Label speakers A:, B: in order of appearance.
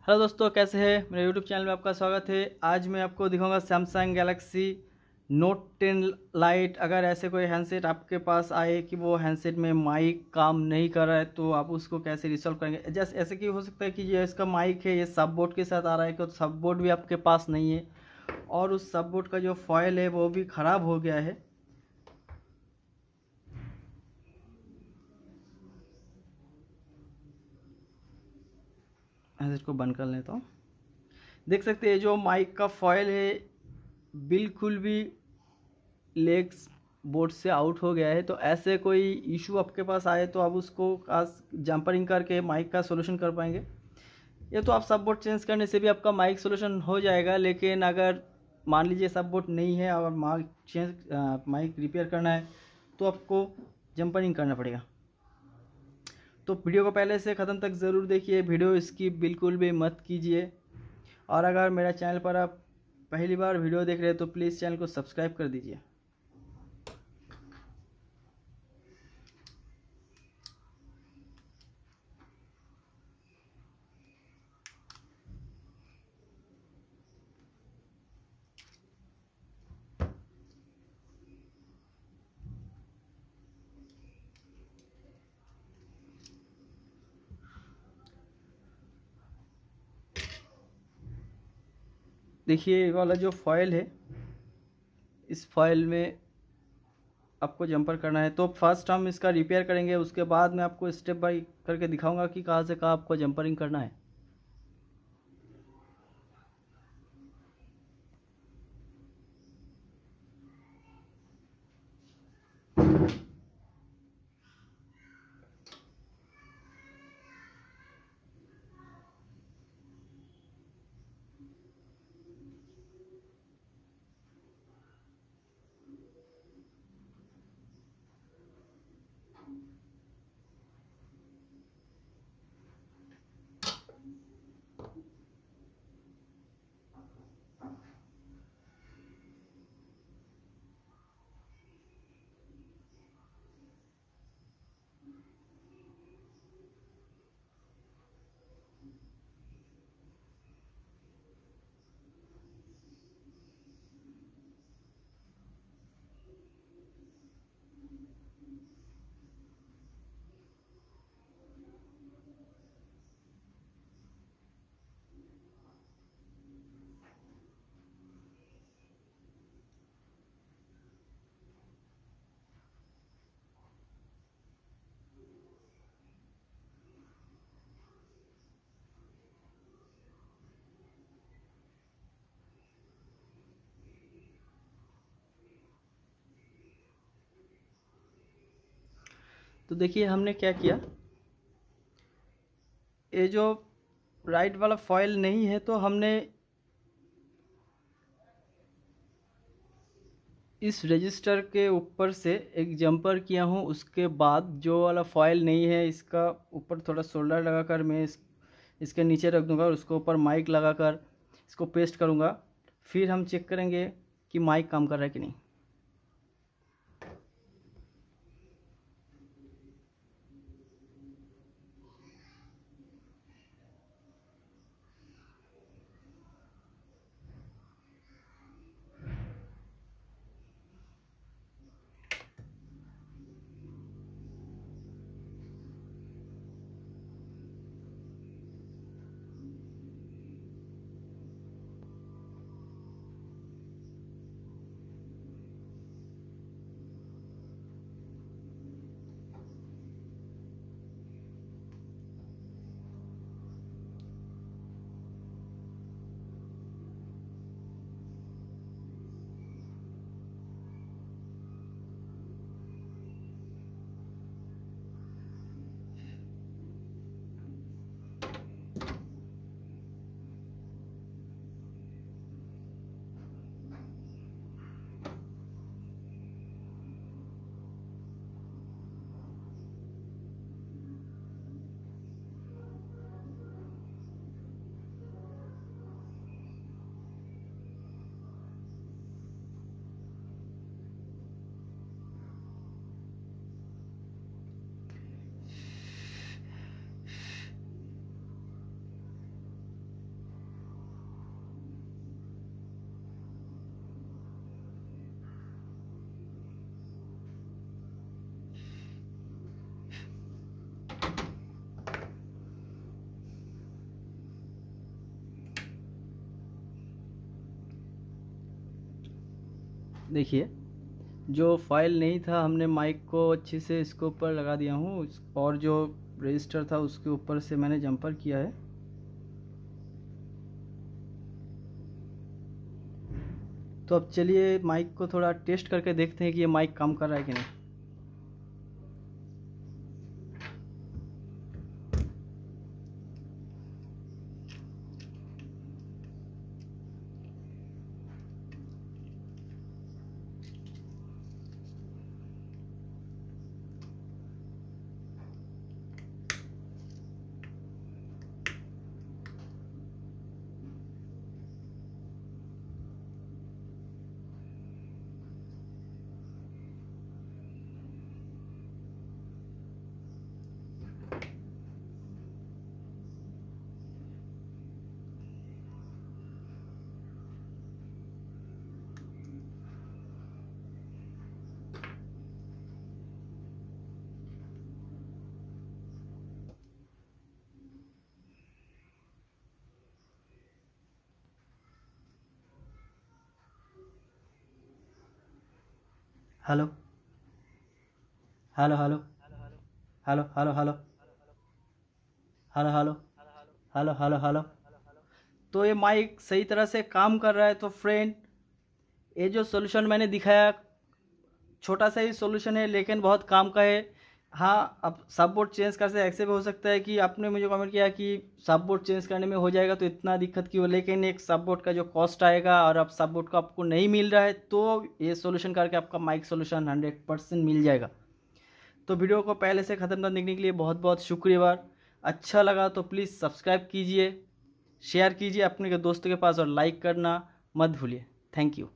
A: Hello दोस्तों, कैसे हैं? मेरे यूट्यूब चैनल में आपका स्वागत है। आज मैं आपको दिखाऊंगा सैमसंग गैलेक्सी नोट 10 लाइट। अगर ऐसे कोई हैंडसेट आपके पास आए कि वो हैंडसेट में माइक काम नहीं कर रहा है तो आप उसको कैसे रिसॉल्व करेंगे। जैसे ऐसे कि हो सकता है कि ये इसका माइक है, ये सब बोर्ड के साथ आ रहा है, कि सब बोर्ड भी आपके पास नहीं है और उस सब बोर्ड का जो फॉयल है वो भी ख़राब हो गया है। हैंडसेट को बंद कर लेता हूँ। देख सकते हैं जो माइक का फॉयल है बिल्कुल भी लेग्स बोर्ड से आउट हो गया है। तो ऐसे कोई इशू आपके पास आए तो आप उसको जंपरिंग करके माइक का सोल्यूशन कर पाएंगे। ये तो आप सब बोर्ड चेंज करने से भी आपका माइक सोल्यूशन हो जाएगा, लेकिन अगर मान लीजिए सब बोर्ड नहीं है और माइक रिपेयर करना है तो आपको जंपरिंग करना पड़ेगा। तो वीडियो को पहले से ख़त्म तक ज़रूर देखिए, वीडियो स्किप बिल्कुल भी मत कीजिए। और अगर मेरा चैनल पर आप पहली बार वीडियो देख रहे हैं तो प्लीज़ चैनल को सब्सक्राइब कर दीजिए। देखिए ये वाला जो फॉयल है, इस फॉयल में आपको जंपर करना है। तो फर्स्ट हम इसका रिपेयर करेंगे, उसके बाद मैं आपको स्टेप बाय करके दिखाऊंगा कि कहाँ से कहाँ आपको जंपरिंग करना है। तो देखिए हमने क्या किया, ये जो राइट वाला फॉयल नहीं है तो हमने इस रजिस्टर के ऊपर से एक जंपर किया हूँ। उसके बाद जो वाला फॉयल नहीं है इसका ऊपर थोड़ा सोल्डर लगाकर मैं इसके नीचे रख दूंगा और उसके ऊपर माइक लगाकर इसको पेस्ट करूँगा। फिर हम चेक करेंगे कि माइक काम कर रहा है कि नहीं। देखिए, जो फाइल नहीं था हमने माइक को अच्छे से इसके ऊपर लगा दिया हूँ, और जो रजिस्टर था उसके ऊपर से मैंने जंपर किया है। तो अब चलिए माइक को थोड़ा टेस्ट करके देखते हैं कि ये माइक काम कर रहा है कि नहीं। Hello hello hello hello hello hello hello hello hello hello hello. तो ये माइक सही तरह से काम कर रहा है। तो फ्रेंड, ये जो सॉल्यूशन मैंने दिखाया, छोटा सा ही सॉल्यूशन है लेकिन बहुत काम का है। हाँ, अब सब बोर्ड चेंज कर से ऐसे भी हो सकता है कि आपने मुझे कमेंट किया कि सब बोर्ड चेंज करने में हो जाएगा तो इतना दिक्कत क्यों, लेकिन एक सब बोर्ड का जो कॉस्ट आएगा और अब सब बोर्ड का आपको नहीं मिल रहा है तो ये सॉल्यूशन करके आपका माइक सॉल्यूशन 100% मिल जाएगा। तो वीडियो को पहले से ख़त्म तक देखने के लिए बहुत बहुत शुक्रिया। अच्छा लगा तो प्लीज़ सब्सक्राइब कीजिए, शेयर कीजिए अपने के दोस्तों के पास और लाइक करना मत भूलिए। Thank you.